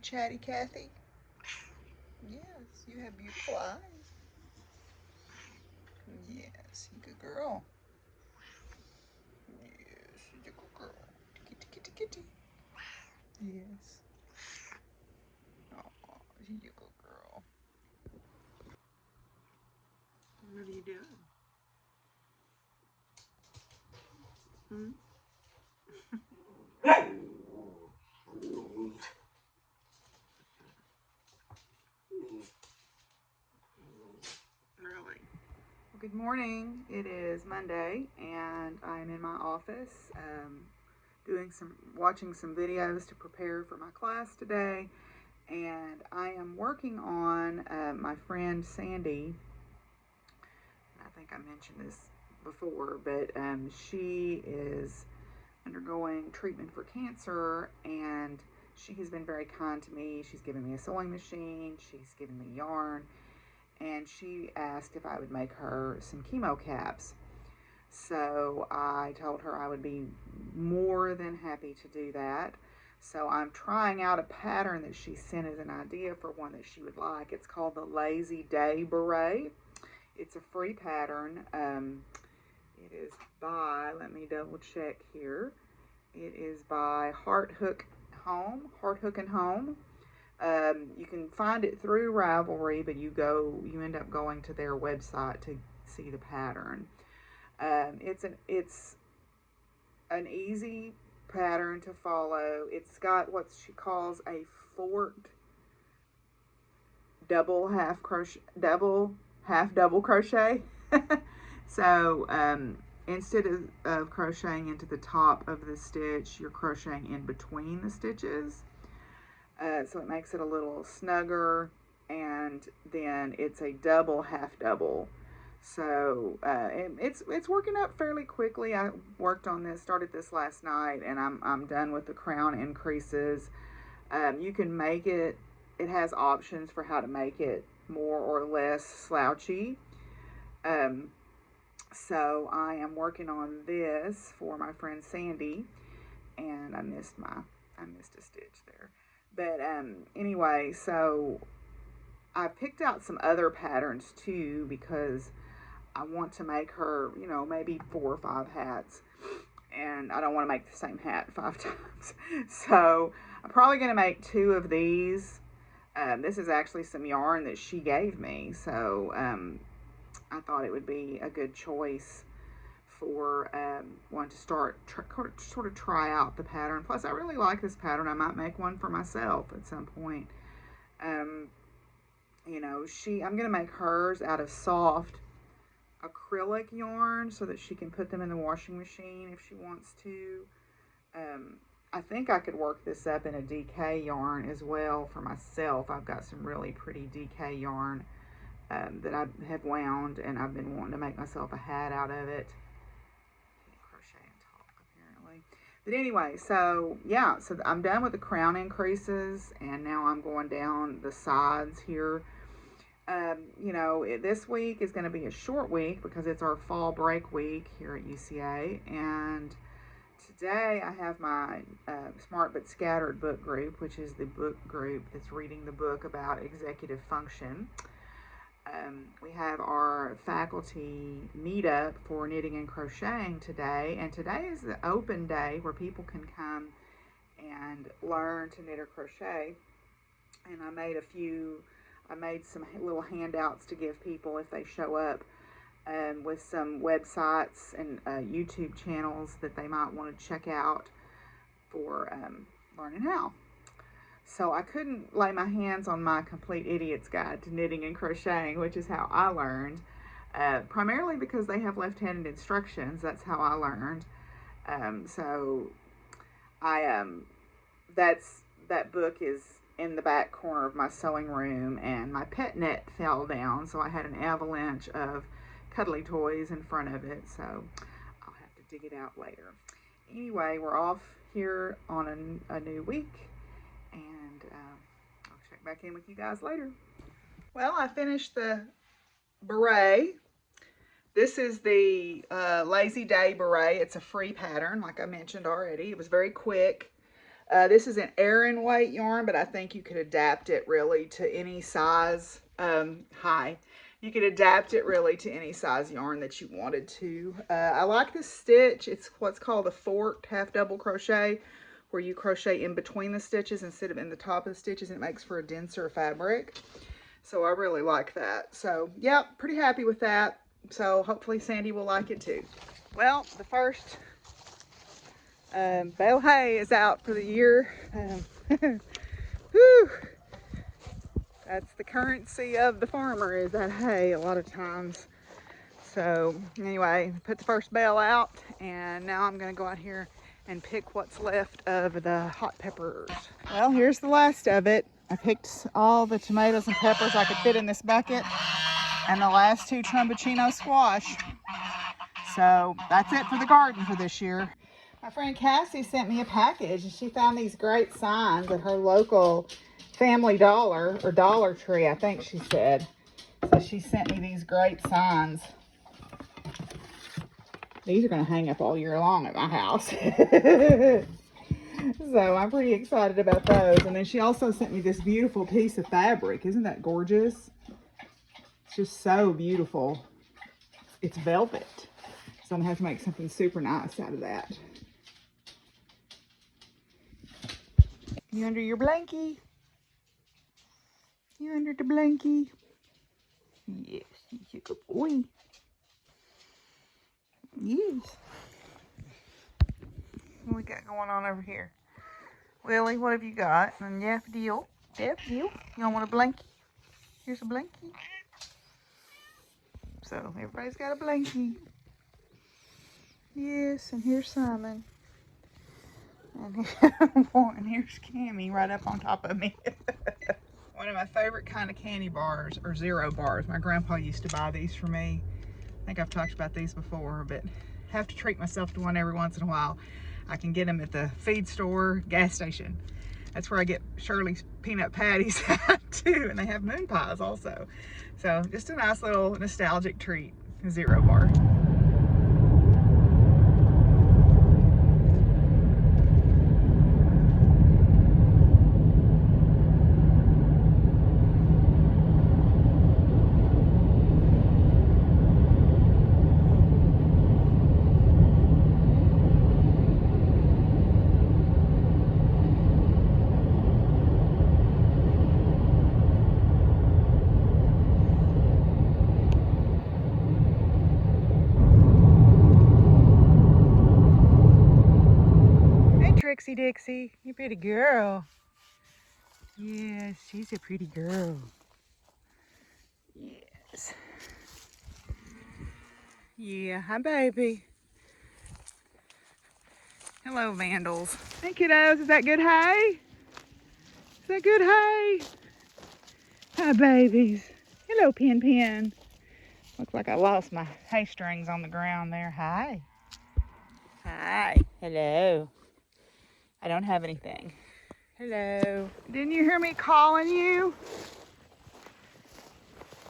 chatty Kathy? Yes, you have beautiful eyes. Yes, you good girl. Yes, you're a good girl. Kitty, kitty, kitty. Yes. Oh, you're a good girl. What are you doing? Hmm? Really? Well, good morning. It is Monday, and I'm in my office, watching some videos to prepare for my class today. And I am working on my friend Sandy. I think I mentioned this before, but she is undergoing treatment for cancer, and she has been very kind to me. She's given me a sewing machine, she's given me yarn, and she asked if I would make her some chemo caps. So I told her I would be more than happy to do that. So I'm trying out a pattern that she sent as an idea for one that she would like. It's called the Lazy Day Beret. It's a free pattern. It is by, let me double check here. It is by Heart Hook and Home. You can find it through Ravelry, but you end up going to their website to see the pattern. It's an easy pattern to follow. It's got what she calls a forked double half double crochet. So instead of crocheting into the top of the stitch, you're crocheting in between the stitches. So it makes it a little snugger, and then it's a double half double. So it's working up fairly quickly. I started this last night, and I'm done with the crown increases. You can make it. It has options for how to make it more or less slouchy. So I am working on this for my friend Sandy, and I missed a stitch there. But anyway, so I picked out some other patterns too, because I want to make her, maybe 4 or 5 hats, and I don't want to make the same hat 5 times. So I'm probably going to make 2 of these. This is actually some yarn that she gave me, so I thought it would be a good choice for one to sort of try out the pattern. Plus, I really like this pattern. I might make one for myself at some point. I'm going to make hers out of soft acrylic yarn so that she can put them in the washing machine if she wants to. I think I could work this up in a DK yarn as well for myself. I've got some really pretty DK yarn that I have wound, and I've been wanting to make myself a hat out of it. Can't crochet and talk apparently. But anyway, so yeah, so I'm done with the crown increases, and now I'm going down the sides here. This week is going to be a short week because it's our fall break week here at UCA, and today I have my Smart But Scattered book group, which is the book group that's reading the book about executive function. We have our faculty meetup for knitting and crocheting today, and today is the open day where people can come and learn to knit or crochet. And I made some little handouts to give people if they show up, with some websites and YouTube channels that they might want to check out for learning how. So I couldn't lay my hands on my Complete Idiot's Guide to Knitting and Crocheting, which is how I learned, primarily because they have left-handed instructions. That's how I learned. So that book is in the back corner of my sewing room, and my pet net fell down, so I had an avalanche of cuddly toys in front of it, so I'll have to dig it out later. Anyway, we're off here on a new week, and I'll check back in with you guys later. Well, I finished the beret. This is the Lazy Day Beret. It's a free pattern, like I mentioned already. It was very quick. This is an Aran weight yarn, but I think you could adapt it really to any size. You could adapt it really to any size yarn that you wanted to. I like this stitch. It's what's called a forked half double crochet, where you crochet in between the stitches instead of in the top of the stitches, and it makes for a denser fabric. So I really like that. So yeah, pretty happy with that. So hopefully Sandy will like it too. Well, the first bale hay is out for the year. Whew. That's the currency of the farmer, is that hay a lot of times. So anyway, put the first bale out, and now I'm gonna go out here and pick what's left of the hot peppers. Well, here's the last of it. I picked all the tomatoes and peppers I could fit in this bucket, and the last 2 trumbuccino squash. So that's it for the garden for this year. My friend Cassie sent me a package, and she found these great signs at her local Family Dollar, or Dollar Tree, I think she said. So she sent me these great signs. These are going to hang up all year long at my house. So I'm pretty excited about those. And then she also sent me this beautiful piece of fabric. Isn't that gorgeous? It's just so beautiful. It's velvet. So I'm going to have to make something super nice out of that. You under your blankie? You under the blankie? Yes, you're a good boy. Yes. What we got going on over here? Willie, what have you got? And Daffodil. Daffodil? You don't want a blankie? Here's a blankie. So everybody's got a blankie. Yes, and here's Simon. And here's Cammy right up on top of me. One of my favorite kind of candy bars are Zero bars. My grandpa used to buy these for me. I think I've talked about these before, but have to treat myself to one every once in a while. I can get them at the feed store, gas station. That's where I get Shirley's peanut patties too, and they have moon pies also. So just a nice little nostalgic treat, a Zero bar. Trixie Dixie, you pretty girl. Yes, she's a pretty girl. Yes. Yeah, hi baby. Hello vandals. Hey kiddos, is that good hay? Is that good hay? Hi babies. Hello Pin Pin. Looks like I lost my hay strings on the ground there. Hi. Hi. Hello. I don't have anything. Hello. Didn't you hear me calling you?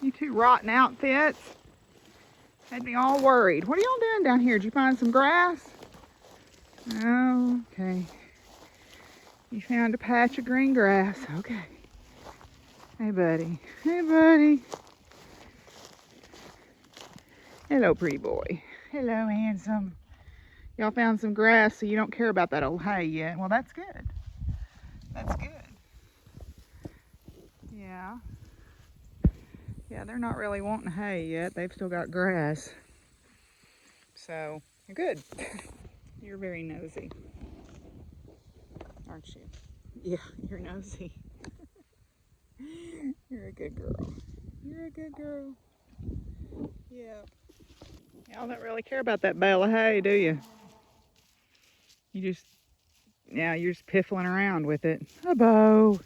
You two rotten outfits. Had me all worried. What are y'all doing down here? Did you find some grass? Oh, okay. You found a patch of green grass. Okay. Hey, buddy. Hey, buddy. Hello, pretty boy. Hello, handsome. Y'all found some grass, so you don't care about that old hay yet. Well, that's good. That's good. Yeah. Yeah, they're not really wanting hay yet. They've still got grass. So, you're good. You're very nosy. Aren't you? Yeah, you're nosy. You're a good girl. You're a good girl. Yeah. Y'all don't really care about that bale of hay, do you? You're just piffling around with it. Hi, Bo.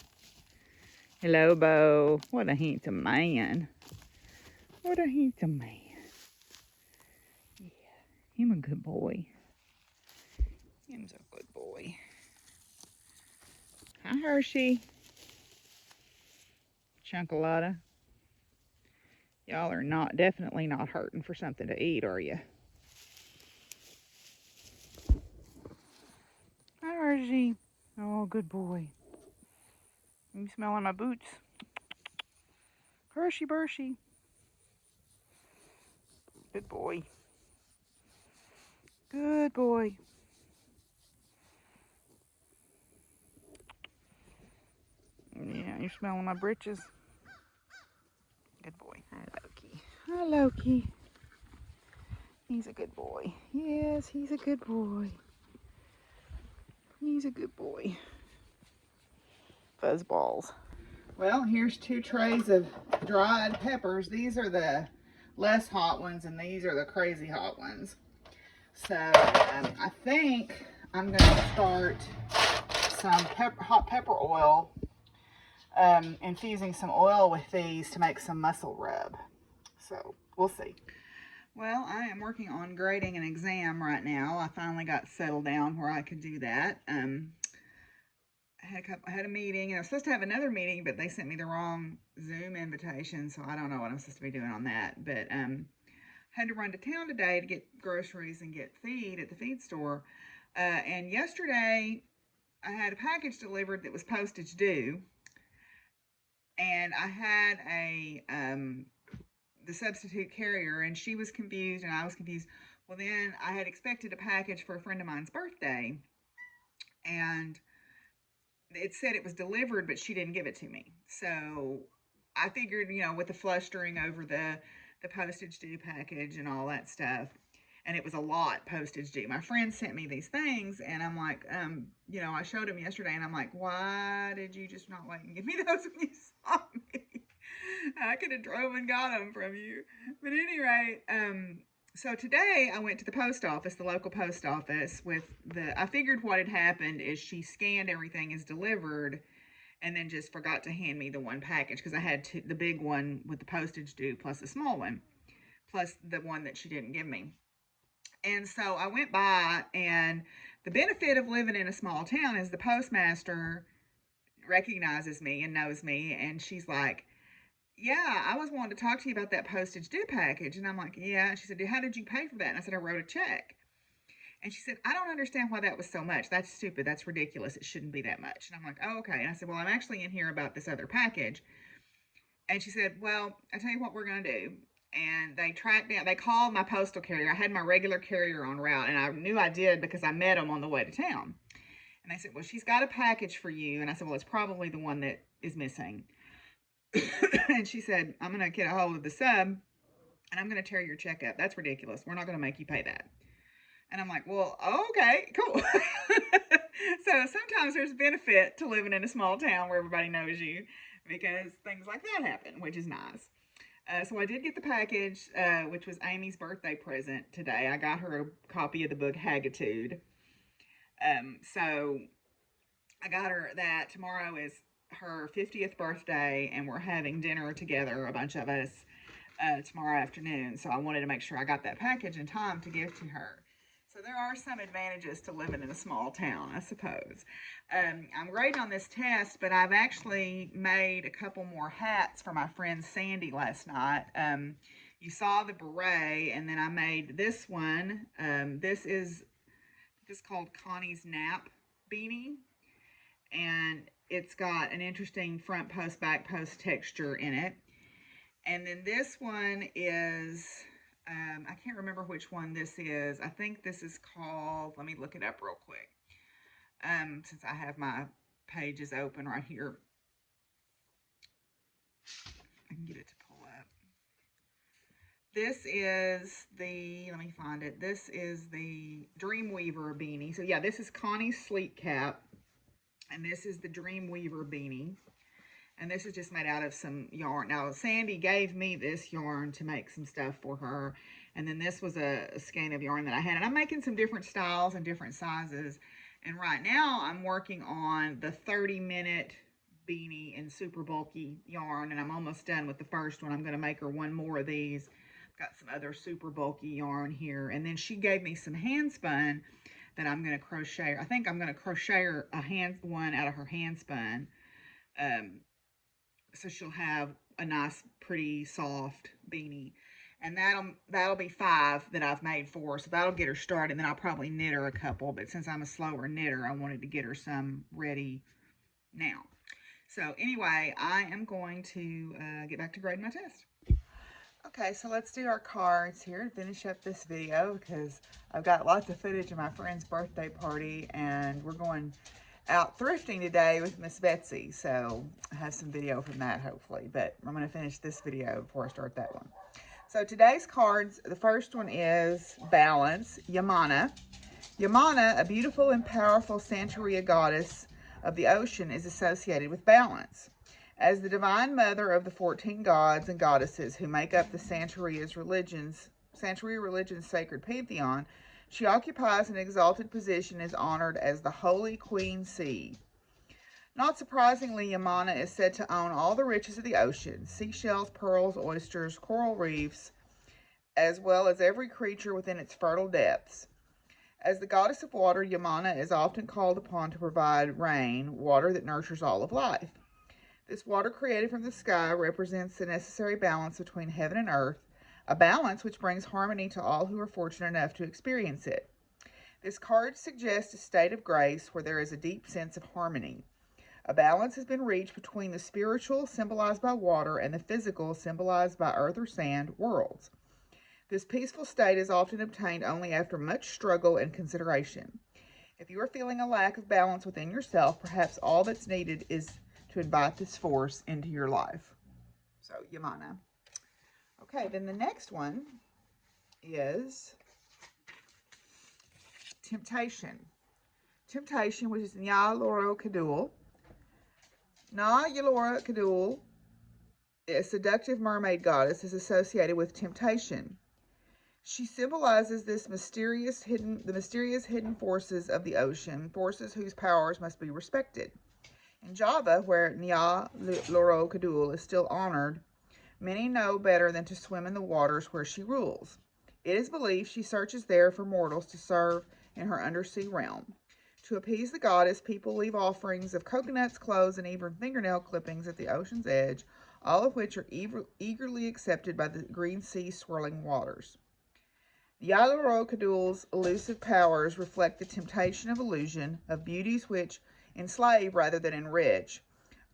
Hello, Bo. What a handsome man. What a handsome man. Yeah, him a good boy. Him's a good boy. Hi, Hershey. Chunkalata. Y'all are definitely not hurting for something to eat, are you? Hi, Hershey. Oh, good boy. You smelling my boots? Hershey Bershey. Good boy. Good boy. Yeah, you're smelling my britches. Good boy. Hi, Loki. Hi, Loki. He's a good boy. Yes, he's a good boy. He's a good boy. Fuzzballs. Well, here's 2 trays of dried peppers. These are the less hot ones, and these are the crazy hot ones. So I think I'm going to start some hot pepper oil, infusing some oil with these to make some muscle rub. So we'll see. Well, I am working on grading an exam right now. I finally got settled down where I could do that. I had a meeting, and I was supposed to have another meeting, but they sent me the wrong Zoom invitation, so I don't know what I'm supposed to be doing on that. But had to run to town today to get groceries and get feed at the feed store. And yesterday, I had a package delivered that was postage due, and I had the substitute carrier, and she was confused, and I was confused. Well, then I had expected a package for a friend of mine's birthday, and it said it was delivered, but she didn't give it to me. So I figured, with the flustering over the postage due package and all that stuff, and it was a lot postage due. My friend sent me these things, and I'm like, I showed them yesterday, and I'm like, why did you just not wait and give me those when you saw me? I could have drove and got them from you. But anyway, so today I went to the post office, the local post office, I figured what had happened is she scanned everything as delivered and then just forgot to hand me the one package, because I had the big one with the postage due plus a small one, plus the one that she didn't give me. And so I went by, and the benefit of living in a small town is the postmaster recognizes me and knows me, and she's like, yeah, I was wanting to talk to you about that postage due package. And I'm like, yeah. And she said, how did you pay for that? And I said, I wrote a check. And she said, I don't understand why that was so much. That's stupid. That's ridiculous. It shouldn't be that much. And I'm like, oh, okay. And I said, well, I'm actually in here about this other package. And she said, well, I tell you what we're going to do. And they called my postal carrier. I had my regular carrier on route, and I knew I did because I met them on the way to town. And they said, well, she's got a package for you. And I said, well, it's probably the one that is missing. And she said, I'm going to get a hold of the sub, and I'm going to tear your check up. That's ridiculous. We're not going to make you pay that. And I'm like, well, okay, cool. So sometimes there's benefit to living in a small town where everybody knows you, because things like that happen, which is nice. So I did get the package, which was Amy's birthday present today. I got her a copy of the book Haggitude. So I got her that. Tomorrow is her 50th birthday, and we're having dinner together, a bunch of us, tomorrow afternoon. So I wanted to make sure I got that package in time to give to her. So there are some advantages to living in a small town, I suppose. I'm grading on this test, but I've actually made a couple more hats for my friend Sandy last night. You saw the beret, and then I made this one. This is called Connie's Nap beanie, and it's got an interesting front post, back post texture in it. And then this one is, I can't remember which one this is. I think this is called, let me look it up real quick, since I have my pages open right here. I can get it to pull up. This is let me find it. This is the Dreamweaver beanie. So yeah, this is Connie's sleep cap, and this is the Dreamweaver beanie. And this is just made out of some yarn. Now, Sandy gave me this yarn to make some stuff for her. And then this was a skein of yarn that I had. And I'm making some different styles and different sizes. And right now, I'm working on the 30-minute beanie in super bulky yarn. And I'm almost done with the first one. I'm going to make her one more of these. Got some other super bulky yarn here. And then she gave me some hand spun that I'm going to crochet. I think I'm going to crochet her one out of her hand spun. So she'll have a nice, pretty, soft beanie. And that'll be 5 that I've made for her. So that'll get her started. And then I'll probably knit her a couple. But since I'm a slower knitter, I wanted to get her some ready now. So anyway, I am going to get back to grading my test. Okay, so let's do our cards here and finish up this video because I've got lots of footage of my friend's birthday party and we're going out thrifting today with Miss Betsy. So I have some video from that hopefully, but I'm going to finish this video before I start that one. So today's cards, the first one is Balance, Yamana. Yamana, a beautiful and powerful Santeria goddess of the ocean, is associated with balance. As the divine mother of the 14 gods and goddesses who make up the Santeria religion's sacred pantheon, she occupies an exalted position and is honored as the Holy Queen Sea. Not surprisingly, Yamana is said to own all the riches of the ocean, seashells, pearls, oysters, coral reefs, as well as every creature within its fertile depths. As the goddess of water, Yamana is often called upon to provide rain, water that nurtures all of life. This water created from the sky represents the necessary balance between heaven and earth, a balance which brings harmony to all who are fortunate enough to experience it. This card suggests a state of grace where there is a deep sense of harmony. A balance has been reached between the spiritual, symbolized by water, and the physical, symbolized by earth or sand, worlds. This peaceful state is often obtained only after much struggle and consideration. If you are feeling a lack of balance within yourself, perhaps all that's needed is to invite this force into your life. So, Yamana. Okay, then the next one is Temptation. Temptation, which is Nya Loro Kadul. Na Yalora Kadul, a seductive mermaid goddess, is associated with temptation. She symbolizes the mysterious hidden forces of the ocean, forces whose powers must be respected. In Java, where Nya Loro Kadul is still honored, many know better than to swim in the waters where she rules. It is believed she searches there for mortals to serve in her undersea realm. To appease the goddess, people leave offerings of coconuts, clothes, and even fingernail clippings at the ocean's edge, all of which are eagerly accepted by the green sea swirling waters. Yaloro Kadul's elusive powers reflect the temptation of illusion, of beauties which enslave rather than enrich,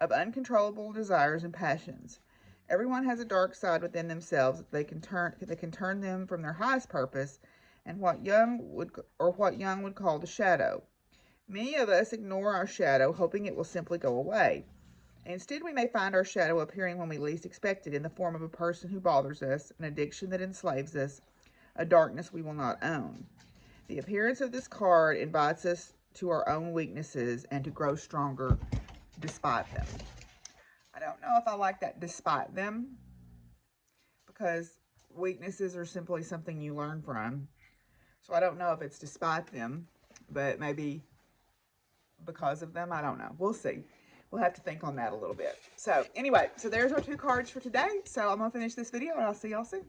of uncontrollable desires and passions. Everyone has a dark side within themselves that can turn them from their highest purpose, and what Jung would call the shadow. Many of us ignore our shadow, hoping it will simply go away. Instead, we may find our shadow appearing when we least expect it, in the form of a person who bothers us, an addiction that enslaves us, a darkness we will not own. The appearance of this card invites us to our own weaknesses and to grow stronger despite them. I don't know if I like that despite them, because weaknesses are simply something you learn from. So I don't know if it's despite them, but maybe because of them. I don't know. We'll see. We'll have to think on that a little bit. So anyway, so there's our 2 cards for today. So I'm going to finish this video and I'll see y'all soon.